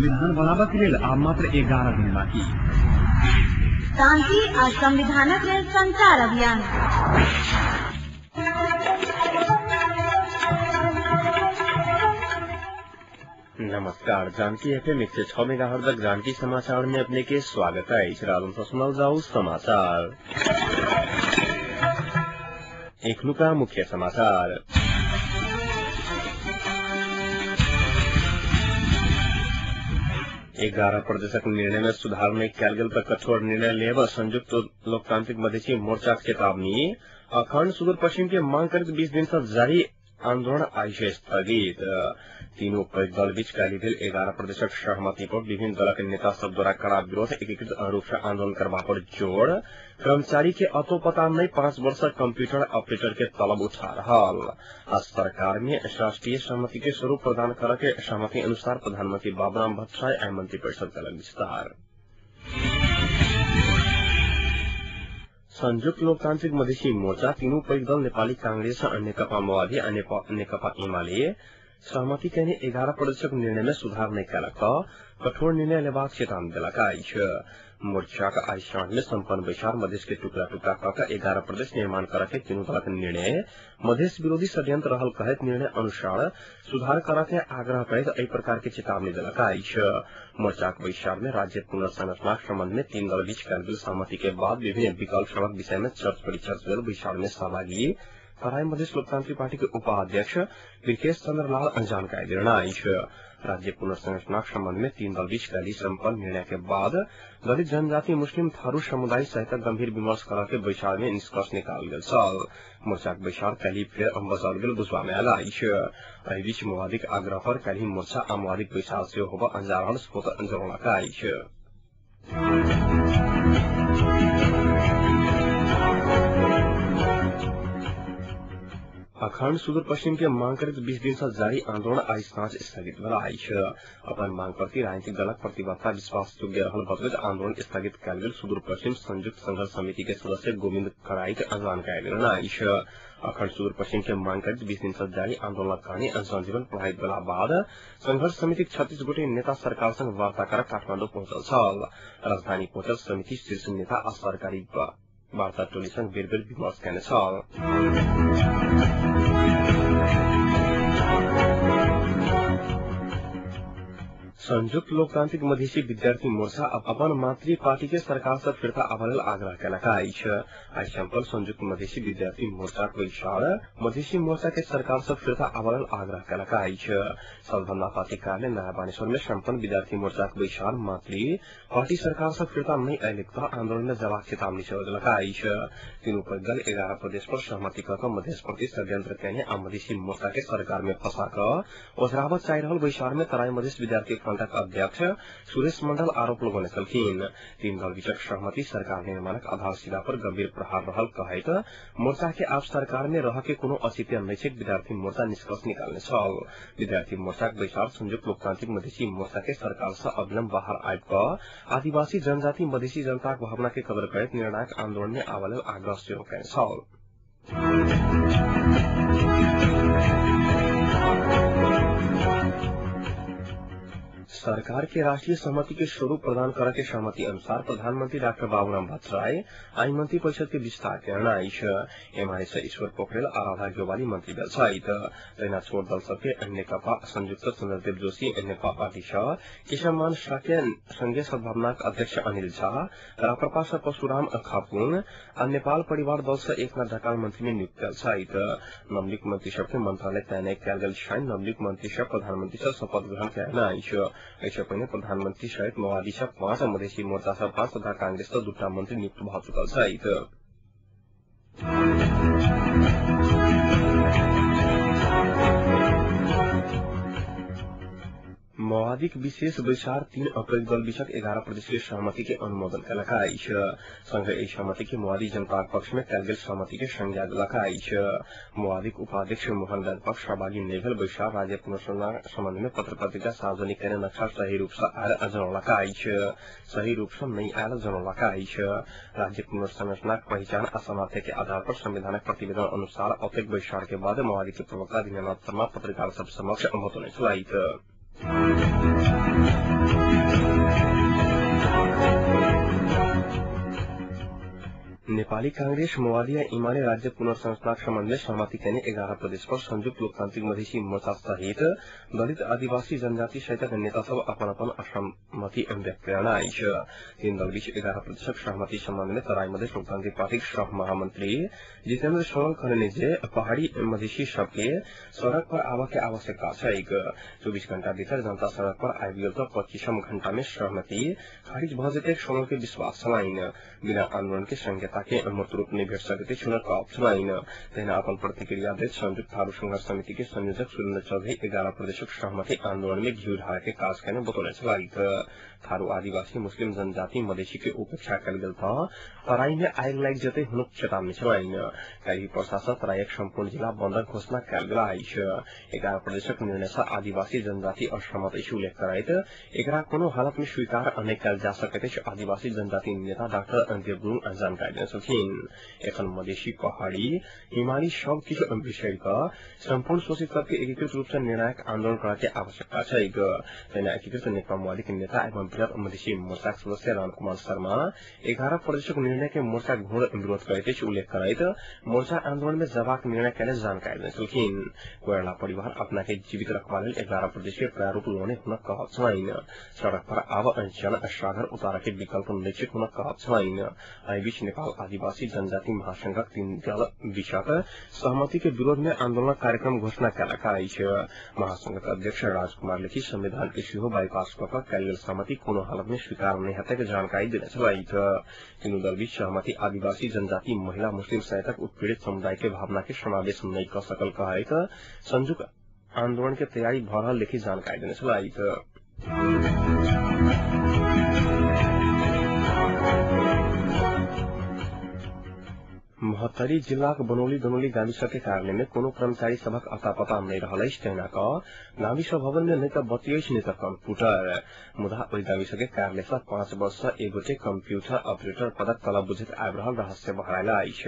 संविधान बनाबक लेल आब मात्र 11 दिन बाकी। शांति आ संविधानक लेल संचार अभियान। नमस्कार, जानकी एफएम 106 मेगाहर्ट्ज तक जानकी समाचार में अपने के स्वागत है। सुनाओ जाओ समाचार। एक का मुख्य समाचार। ग्यारह प्रदेशक निर्णय में सुधार में कैलगल पर कठोर निर्णय लेब संयुक्त लोकतांत्रिक मधेसी मोर्चा चेतावनी। अखंड सुदूर पश्चिम के मांग करित 20 दिन से जारी आंदोलन आई से स्थगित। तीनों दल बीच कैली भेल 11 प्रदेशक सहमति पर विभिन्न दलक नेता सब द्वारा कड़ा विरोध, एकीकृत अनुरूप से आंदोलन करबा पर जोर। कर्मचारी के अतो पता नहीं 5 वर्ष कंप्यूटर ऑपरेटर के तलब उठा रहा। सरकार में राष्ट्रीय सहमति के स्वरूप प्रदान करके सहमति अनुसार प्रधानमंत्री बाबूराम भट्टराय आय मंत्रिपरिषद का विस्तार। संयुक्त लोकतांत्रिक मधेसी मोर्चा तीनों पैघ दल नेपाली कांग्रेस, नेकपा माओवादी और नेकपा एमाले सहमति कहने 11 प्रदेशक निर्णय में सुधार नहीं कलक कठोर निर्णय लेबाक चेतावनी दिलक अछि। मोर्चा का आज साँझ में संपन्न बैसार मधेश के टुकड़ा टुकड़ा कर 11 प्रदेश निर्माण करके तीनों दलक निर्णय मधेश विरोधी षड्यंत्र रहल कहत निर्णय अनुसार सुधार करके आग्रह करत एहि प्रकार के चेतावनी दिलक अछि। मोर्चा के बैसार में राज्य पुनर्संरचना संबंध में 3 दल बीच कयल गेल सहमति के बाद विभिन्न विकल्प सड़क विषय में चर्चा परिचर्चा भेल। बैसार में सहभागी तराई मधेश लोकतांत्रिक पार्टी के उपाध्यक्ष ब्रिकेश चंद्र लाल जानकारी देना। राज्य पुनर्संरचना संबंध में 3 दल बीच कैली संपन्न निर्णय के बाद दलित जनजाति मुस्लिम थारू समुदाय सहित गंभीर विमर्श करके बैसार में निष्कर्ष निकाल गेल छल। मोर्चा के बैसार कैली फेर बसल गेल बुझबा में आयल अछि। एहि बीच माओवादी के आग्रह पर कैली मोर्चा आ माओवादी बैसार से होबा अंजारण स्फोट जनौलक अछि। अखंड सुदूर पश्चिम के मांग करित 20 दिन से जारी आंदोलन आज साँझ स्थगित भेल अछि। अपन मांग प्रति राजनीतिक दलक प्रतिबद्धता विश्वास योग्य रहल बतबैत आंदोलन स्थगित कयल गेल सुदूर पश्चिम संयुक्त संघर्ष समिति के सदस्य गोविंद कराईक जानकारी देलनि अछि। अखंड सुदूर पश्चिम के मांग करित 20 दिन से जारी आंदोलन कारणि जनजीवन प्रभावित भेला बाद संघर्ष समिति 36 गोटे नेता सरकार संग वार्ता कर काठमांडू पहुंचल छल। राजधानी पहुंचल समिति शीर्ष नेता आ सरकारी वार्ता टोली संग बेर बेर विमर्श कयने छल। संयुक्त लोकतांत्रिक मधेसी विद्यार्थी मोर्चा अपन मातृ पार्टी के सरकार से फिरता आबल आग्रह कयलक अछि। आज संपन्न संयुक्त मधेसी विद्यार्थी मोर्चा के बैसार मधेसी मोर्चा के सरकार से फिरता आबल आग्रह कयलक अछि। सदभंदा पार्टी कार्यालय नया बानेश्वर में संपन्न विद्यार्थी मोर्चा के बैसार मातृ पार्टी सरकार से फिरता नहीं अयलक आंदोलन में जवाब चेतावनी सेहो देलक अछि। तीनों पर दल 11 प्रदेश पर सहमति कर मधेश प्रति षड्यंत्र कयने आ मधेसी मोर्चा के सरकार में फंसा कर ओझरावत चाहि रहल बैसार में तराई मधेश विद्यार्थी फ्रंटक अध्यक्ष सुरेश मंडल आरोप लगौने छलखिन। 3 दल बीचक सहमति सरकार निर्माणक आधारशिला पर गंभीर प्रहार रहल कहैत मोर्चा के आप सरकार में रह के कोनो औचित्य नैतिक विद्यार्थी मोर्चा निष्कर्ष निकालने छल। विद्यार्थी मोर्चा के बैसार संयुक्त लोकतांत्रिक मधेसी मोर्चा के सरकार से अविलंब बाहर आबि कऽ आदिवासी जनजाति मधेसी जनता के भावना के कदर करैत निर्णायक आंदोलन में आबल आग्रह सेहो कयने छल। सरकार के राष्ट्रीय सहमति के स्वरूप प्रदान करके सहमति अनुसार प्रधानमंत्री डॉक्टर बाबूराम भट्टराय आय मंत्री परिषद के विस्तार करना अछि। एमाले से ईश्वर पोखरेल आ राधा ग्योवाली मंत्री भेल छथि। तहिना छोट दल सबके नेकपा संयुक्त चंद्रदेव जोशी, नेकपा पार्टी सह किशनमान साके संघीय सद्भावनाक अध्यक्ष अनिल झा, राप्रपा से परशुराम खापुन आ नेपाल परिवार दल से एकनाथ ढकाल मंत्री में नियुक्त भेल छथि। नवनियुक्त मंत्री सबके मंत्रालय तय कयल गेल छनि। नवनियुक्त मंत्री सब प्रधानमंत्री से शपथ ग्रहण कयलनि अछि। ऐसे पहले प्रधानमंत्री सहित माओवादी से 5, मधेसी मोर्चा से 5 तथा कांग्रेस से 2टा मंत्री नियुक्त भ चुकल छथि। माओवादी विशेष बैसार 3 अप्रैल दल बीचक 11 प्रदेश के सहमति के अनुमोदन कयलक अछि। संघ एहि सहमति के माओवादी जनता पक्ष में कयल गेल सहमति के संज्ञा देलक अछि। माओवादी उपाध्यक्ष मोहन राजपक्ष सहभागी नहि भेल बैसार राज्य पुनर्संरचना संबंध में पत्र पत्रिका सार्वजनिक करने नक्शा सही रूप से आयल जनौलक अछि। सही रूप से नहीं आयल जनौलक अछि। राज्य पुनर्संरचना पहचान आ सामर्थ्य के आधार पर संविधानक प्रतिवेदन अनुसार औद्योगिक बैसार के बाद माओवादी के प्रवक्ता दीनानाथ शर्मा पत्रकार सब समक्ष अवगत होने छथि। नेपाली कांग्रेस माओवादी एमाले राज्य पुनर्संस्थाक सम्बन्ध में सहमति कैने 11 प्रदेश पर संयुक्त लोकतांत्रिक मधेसी मोर्चा सहित दलित आदिवासी जनजाति सहित नेता सब अपन अपन असहमति व्यक्त गर्न आइछ। तीन दल बीच 11% सहमति सम्बन्ध में तराई मधेस लोकतांत्रिक पार्टी सह महामंत्री जितेन्द्र सोनल कहने जे पहाड़ी मधेसी सबके सड़क पर आवा के आवश्यकता छै। 24 घंटा भीतर जनता सड़क पर आबि गेल त 25 घंटा में सहमति खारिज भ जेतै सोनल के विश्वास छलाइन। बिना आंदोलन के संकेत के मूर्त रूप नहीं भेट सकते छुनक छलाइन। तेना अपन प्रतिक्रिया देत संयुक्त थारू संघर्ष समिति के संयोजक सुरेन्द्र चौधरी 11 प्रदेशक सहमति आंदोलन में घिउ ढार के काज करने बतौले छलाइत। थारू आदिवासी मुस्लिम जनजाति मधेसी के उपेक्षा कल गेल था तराई में आग लाग जते हुनक चेतावनी छलाइन। कई प्रशासन तराई संपूर्ण जिला बंद घोषणा कल गेल आइछ। 11 प्रदेशक निर्णय से आदिवासी जनजाति असहमत उल्लेख कराइत एकरा कोनो हालत में स्वीकार नहीं कल जा सकते आदिवासी जनजाति नेता डॉक्टर देवगुरुङ जानकारी एखन मधेसी पहाड़ी हिमाली सब किछु विषय का संपूर्ण शोषित सबके एकीकृत रूप से निर्णायक आंदोलन कराके आवश्यकता छै। एकीकृत नेकपा माओवादी के नेता एवं बृहत मधेसी मोर्चा सदस्य रामकुमार शर्मा 11 प्रदेशक निर्णय के मोर्चा घोर विरोध करते उल्लेख कराइत मोर्चा आंदोलन में जवाब निर्णय कैले जानकारी देलखिन। कोयला परिवार अपना के जीवित रखवा 11 प्रदेश के प्रारूप लोने हुन कहत छलाइन। सड़क पर आव जन सागर उतारा के विकल्प निश्चित हुन कहत छलाइन। बीच नेपाल आदिवासी जनजाति महासंघक 3 दल बीचक सहमति के विरोध में आंदोलन कार्यक्रम घोषणा कल महासंघ के अध्यक्ष राजकुमार लेखी संविधान के सिहो बाईपास कर कल सहमति कोनो हालत में स्वीकार नहीं हते जानकारी दिने छलाइत। तीनों दल बीच सहमति आदिवासी जनजाति महिला मुस्लिम सहित उत्पीड़ित समुदाय के भावना के समावेश नहीं कर सकल कहित संयुक्त आंदोलन के तैयारी भ रहल लेखी जानकारी दिने छलाइत। महत्तरी जिला बनौली दनौली गाविस के कार्यालय में कोनो कर्मचारी सबक अता पता नहीं रहल तेना गाविस भवन में नहीं तो बत्ती नहीं तो कंप्यूटर मुदा ओहि गाविस के कार्यालय से 5 वर्ष एगोटे कंप्यूटर ऑपरेटर पदक तलब बुझत आबि रहल रहस्य बहायल आइछ।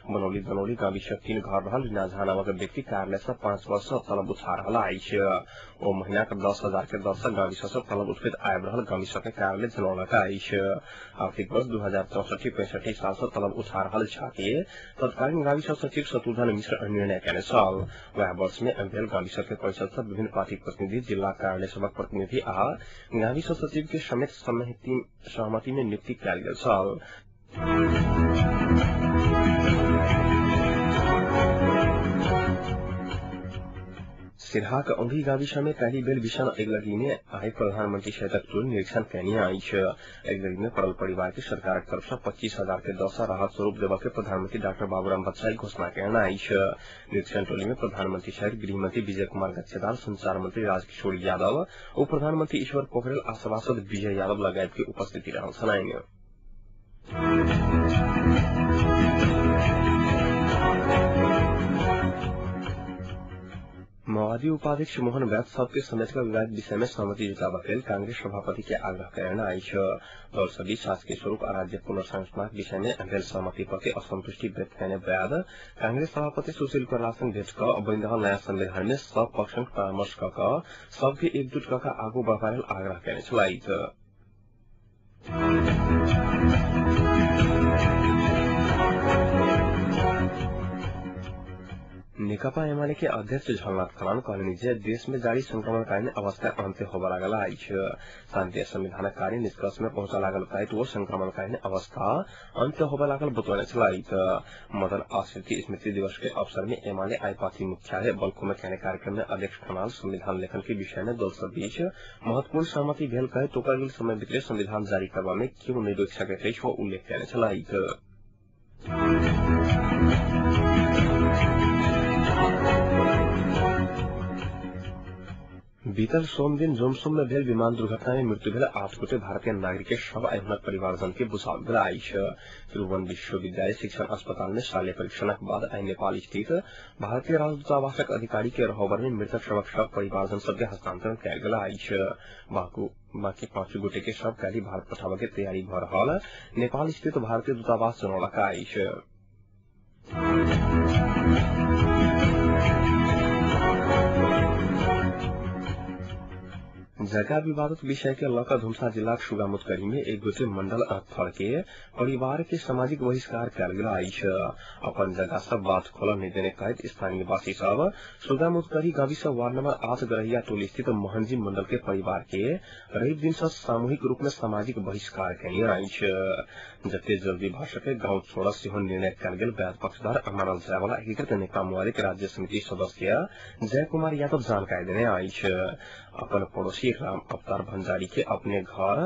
बनौली दनौली गाविस 3 घर रहल नाझा नामक व्यक्ति कार्यालय से 5 वर्ष तलब उठा रहल आइछ। ओ महीना के 10,000 के दर से गाविस से तलब उठबैत आबि रहल गाविस के कार्यालय जनौलक आइछ। आर्थिक वर्ष 2064-65 साल से तलब उठा रहल छाती तत्कालीन गाविस सचिव शत्रुघ्न मिश्र निर्णय कैने साल वह वर्ष में अम्बेल गाविस के परिषद से विभिन्न पार्टी प्रतिनिधि जिला कार्यालय सबक प्रतिनिधि आ गाविस सचिव के समेत सहमति में नियुक्ति कयल गेल साल। सिरहाक औंधी गाविस में पहली बेर भीषण अगलगी में आए प्रधानमंत्री सहित टोली निरीक्षण कैने आइछ। अगलगी में पड़ल परिवार के सरकार की तरफ से 25,000 के दर से राहत स्वरूप देवा के प्रधानमंत्री डॉक्टर बाबूराम भट्टराई घोषणा कैने आइछ। निरीक्षण टोली में प्रधानमंत्री सहित गृह मंत्री विजय कुमार गच्छेदार, संचार मंत्री राजकिशोर यादव, उप प्रधानमंत्री ईश्वर पोखरेल आ सभासद विजय यादव लगायत की उपस्थिति रहल छलाइन। माओवादी उपाध्यक्ष मोहन वैद सबके समेत विवाद विषय में सहमति जुटावा के कांग्रेस सभापति के आग्रह करने आइछ। दल सभी शासकीय स्वरूप राज्य पुनर्संस्थाक विषय में अभेल सहमति प्रति असंतुष्टि व्यक्त करने वैद कांग्रेस सभापति सुशील कुमार भेट कर बन रहा नया संविधान में सब पक्षन परामर्श कर सबके एकजुट कर आगू बढ़ाने आग्रह करने छलाइत। नेकपा एमाले के अध्यक्ष झलनाथ खनाल कहलनि जे देश में जारी संक्रमणकालीन अवस्था अंत्य होबा लागल आइछ। शांति संविधानक कार्य निष्कर्ष में पहुंचा लागल कहत वो संक्रमणकालीन अवस्था अंत्य होबा लागल बतौने छलाइत। मदन आश्रिति स्मृति दिवस के अवसर में एमाले आई पार्टी मुख्यालय बल्को में कहने कार्यक्रम में अध्यक्ष खनाल संविधान लेखन के विषय में दल सब बीच महत्वपूर्ण सहमति भेल कहे तोकर समय भीतर संविधान जारी करवा में क्यों नहीं रोक सकैत वो उल्लेख करने छलाइत। बीतल सोम दिन जोमसोम में भेल विमान दुर्घटना में मृत्यु भेल 8 गोटे भारतीय नागरिक के शव आ हुनक परिवारजन के बुझाओल गेल आइछ। त्रिभुवन विश्वविद्यालय शिक्षण अस्पताल में शालेय परीक्षणक बाद आई नेपाल स्थित भारतीय राजदूतावासक अधिकारी के रहबर में मृतक शवक शव परिवारजन सबके हस्तांतरण कयल गेल आइछ। बाकी 5 गोटे के शव काल्हि भारत पठाबा के तैयारी भ रहल नेपाल स्थित भारतीय दूतावास जनौलक आइछ। जगह विवादित विषय के लक धुमसा जिला सुगामुतकरी में एक गोटे मंडल थर के परिवार के सामाजिक बहिष्कार कल गेल अपन जगह सब बात खोल नहीं देने कहत स्थानीय वासी सब सुगामुतकरी गाविस वार्ड नंबर 8 गरहिया टोली स्थित मोहनजी मंडल के परिवार के रवि दिन से सामूहिक रूप में सामाजिक बहिष्कार कयने जते जल्दी भ सके गांव छोड़ सेहो निर्णय कल गेल। वैध पक्षधर मानल जाय वाला एकीकृत नेता मोबाइल राज्य समिति सदस्य जय कुमार यादव जानकारी देने अपन पड़ोसी राम अवतार भंडारी के अपने घर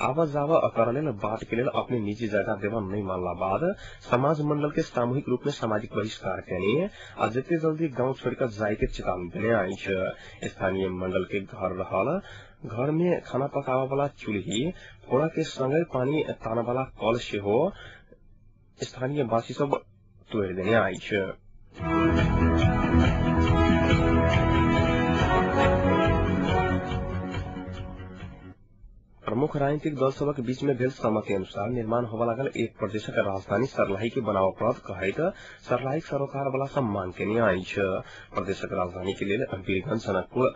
आवा जावा कर लेल बात के लेल अपने निजी जगह देवा नहीं मानला बाद समाज मंडल के सामूहिक रूप में सामाजिक बहिष्कार कयने आ जते जल्दी गांव छोड़कर जाय के चेतावनी देने स्थानीय मंडल के घर में खाना पकावा वाला चूल्ही फोड़ा के संगे पानी ताना वाला कल से हो स्थानीय वासी सब तोड़ देने प्रमुख राजनीतिक दल सबक बीच में भेल सहमति अनुसार निर्माण होवा लागल एक प्रदेशक राजधानी सरलाही के बनाव पड़त कहत सरलाही सरोकार वाला सब मांग के प्रदेशक राजधानी के लिए वीरगंज जनकपुर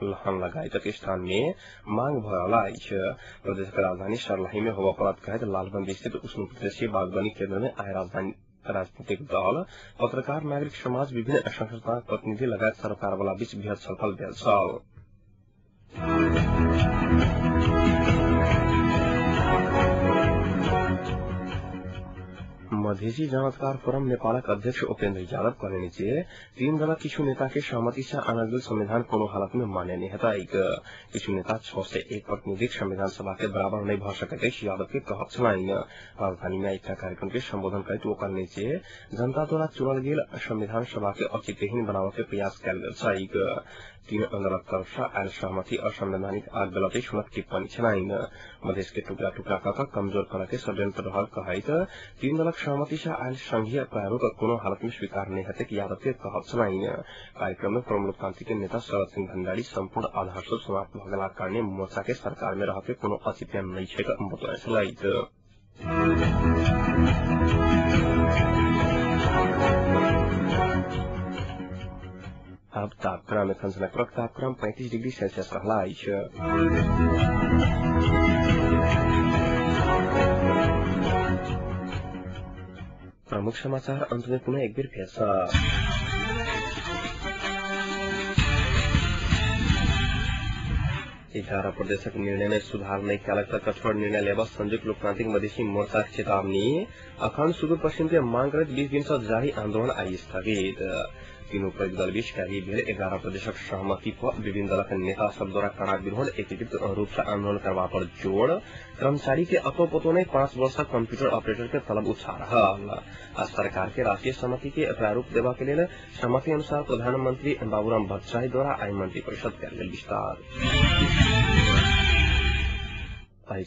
लहन लगायत स्थान में मांग भरला प्रदेशक राजधानी सरलाही में होवा पड़त कहत लालगंज स्थित उष्ण प्रदेशीय बागवानी केंद्र में आए राजनीतिक दल पत्रकार नागरिक समाज विभिन्न संस्था प्रतिनिधि लगायत सरकार वाला बीच बृहद छलफल भेल मधेसी जनअधिकार फोरम नेपालक अध्यक्ष उपेन्द्र यादव कहने तीन दल किछु नेता के सहमति से आनल गेल संविधान कोनो हालत में मान्य नहीं हेतै। किछु नेता 6 से 1 प्रतिनिधिक संविधान सभा के बराबर नहीं भ सकैत अछि यादव के कहत छलनि। राजधानी में एक कार्यक्रम के संबोधन करते ओ कहने जनता द्वारा चुनल गेल संविधान सभा के औचित्यहीन बनावे के प्रयास कयल गेल छै। तीन दलक तरफ से आयल सहमति असंवैधानिक आ गलत सुनक टिप्पणी छलनि। मधेश के टुकड़ा टुकड़ा कऽ कमजोर करऽ के षड्यंत्र रहल कहैत तीन दलक सहमति से आयल संघीय प्रारूप कोनो हालत में स्वीकार नहीं हेतै यादव के कहत छलनि। कार्यक्रम में प्रमुख लोकतांत्रिक के नेता शरद सिंह भंडारी संपूर्ण आधार से समाप्त भ गेला कारणे मोर्चा के सरकार में रह के कोनो औचित्य नहीं छै बतौने छलथि। अब तापक्रम एखन सनक तापक्रम 35 डिग्री सेल्सियस रहला प्रमुख समाचार अंत में पुनः एक बार फिर 11 प्रदेशक निर्णय में सुधार नहीं कयल तक कठोर निर्णय लेबा संयुक्त लोकतांत्रिक मधेसी मोर्चा चेतावनी अखंड सुदूर पश्चिम के मांग करत 20 दिन से जारी आंदोलन आई स्थगित। तीनों पैघ दल बीच कैरी भेल 11 प्रदेशक सहमति पर विभिन्न दलक नेता सब द्वारा कड़ा विरोध एकीकृत रूप से आंदोलन करवा पर जोड़ कर्मचारी के अतोपतो ने 5 वर्षक कंप्यूटर ऑपरेटर के तलब उठा रहा। सरकार के राष्ट्रीय समिति के प्रारूप देवा के लिए सहमति अनुसार प्रधानमंत्री बाबूराम भट्टराई द्वारा आई मंत्रिपरिषद कयल गेल विस्तार।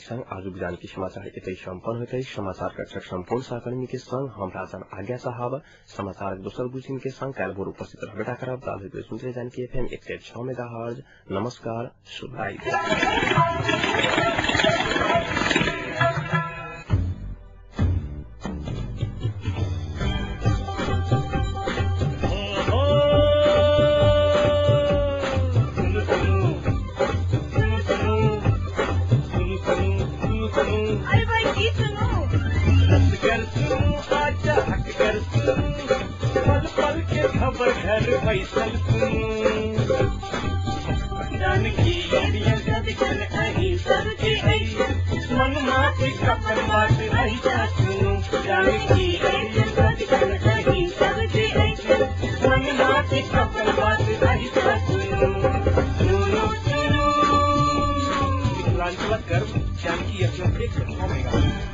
संग आज विधान की समाचार इतने संपन्न होते समाचार कक्षक संपूर्ण सहकर्मी के संग हम राजन आज्ञा साहब समाचार दोसर बुलेटिन के संग कल भोर उपस्थित रहबेटा करब। दाल सुनते जान के FM 106 मेगाहर्ट्ज। नमस्कार, शुभ घर फैसल जानकी मन माती कपड़ बात रही जानकी मन माती कपड़ बात रही मिथिलांचल गर्व जानकी यशवंत